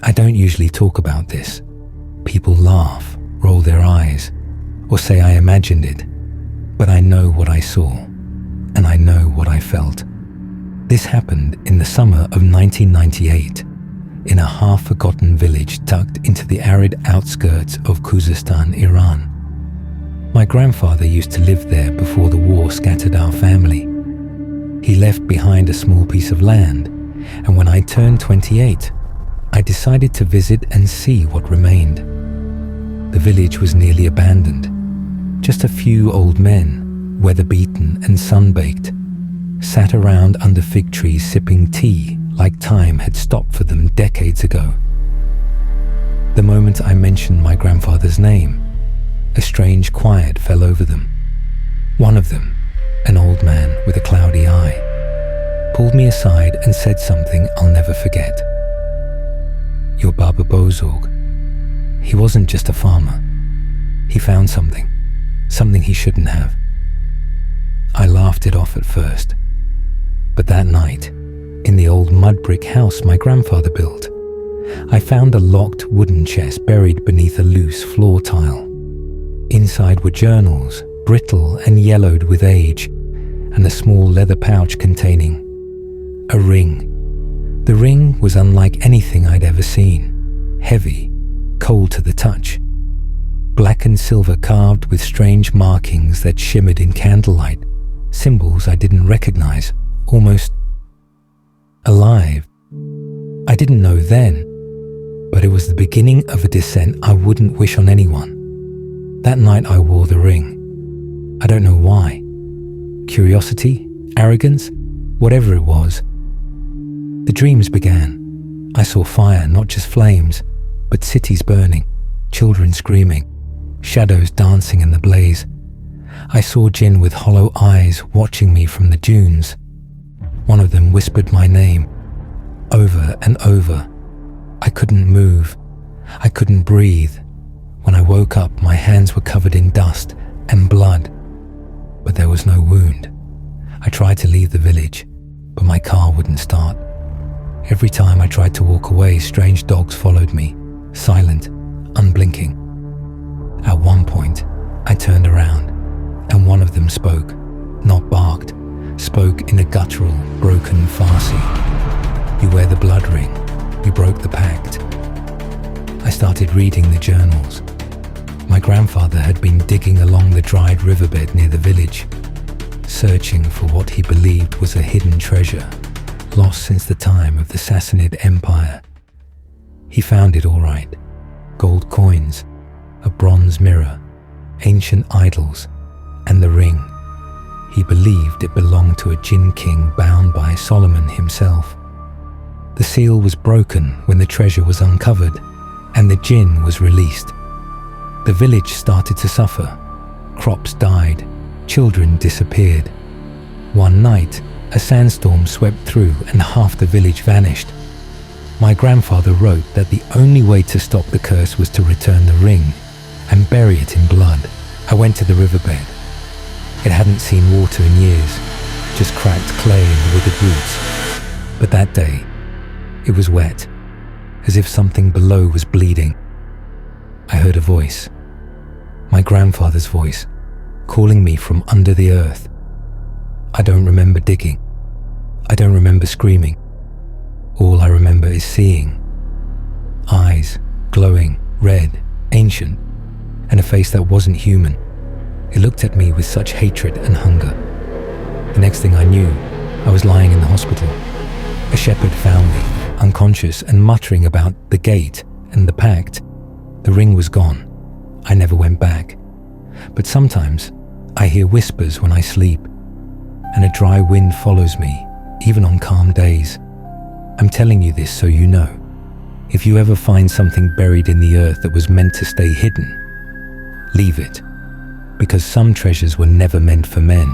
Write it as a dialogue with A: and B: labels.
A: I don't usually talk about this. People laugh, roll their eyes, or say I imagined it. But I know what I saw, and I know what I felt. This happened in the summer of 1998, in a half-forgotten village tucked into the arid outskirts of Khuzestan, Iran. My grandfather used to live there before the war scattered our family. He left behind a small piece of land, and when I turned 28, I decided to visit and see what remained. The village was nearly abandoned. Just a few old men, weather-beaten and sun-baked, sat around under fig trees sipping tea like time had stopped for them decades ago. The moment I mentioned my grandfather's name, a strange quiet fell over them. One of them, an old man with a cloudy eye, pulled me aside and said something I'll never forget. "Your Baba Bozorg, he wasn't just a farmer. He found something he shouldn't have." I laughed it off at first, but that night, in the old mud brick house my grandfather built, I found a locked wooden chest buried beneath a loose floor tile. Inside were journals, brittle and yellowed with age, and a small leather pouch containing a ring. The ring was unlike anything I'd ever seen. Heavy, cold to the touch. Black and silver carved with strange markings that shimmered in candlelight, symbols I didn't recognize, almost alive. I didn't know then, but it was the beginning of a descent I wouldn't wish on anyone. That night I wore the ring. I don't know why. Curiosity, arrogance, whatever it was. The dreams began. I saw fire, not just flames, but cities burning, children screaming, shadows dancing in the blaze. I saw jinn with hollow eyes watching me from the dunes. One of them whispered my name, over and over. I couldn't move. I couldn't breathe. When I woke up, my hands were covered in dust and blood, but there was no wound. I tried to leave the village, but my car wouldn't start. Every time I tried to walk away, strange dogs followed me, silent, unblinking. At one point, I turned around, and one of them spoke, not barked, spoke in a guttural, broken Farsi. "You wear the blood ring. You broke the pact." I started reading the journals. My grandfather had been digging along the dried riverbed near the village, searching for what he believed was a hidden treasure, lost since the time of the Sassanid Empire. He found it all right. Gold coins, a bronze mirror, ancient idols, and the ring. He believed it belonged to a jinn king bound by Solomon himself. The seal was broken when the treasure was uncovered, and the jinn was released. The village started to suffer. Crops died. Children disappeared. One night, a sandstorm swept through and half the village vanished. My grandfather wrote that the only way to stop the curse was to return the ring and bury it in blood. I went to the riverbed. It hadn't seen water in years, just cracked clay and withered roots. But that day, it was wet, as if something below was bleeding. I heard a voice, my grandfather's voice, calling me from under the earth. I don't remember digging. I don't remember screaming. All I remember is seeing. Eyes, glowing, red, ancient, and a face that wasn't human. It looked at me with such hatred and hunger. The next thing I knew, I was lying in the hospital. A shepherd found me, unconscious and muttering about the gate and the pact. The ring was gone. I never went back. But sometimes I hear whispers when I sleep, and a dry wind follows me, even on calm days. I'm telling you this so you know. If you ever find something buried in the earth that was meant to stay hidden, leave it, because some treasures were never meant for men.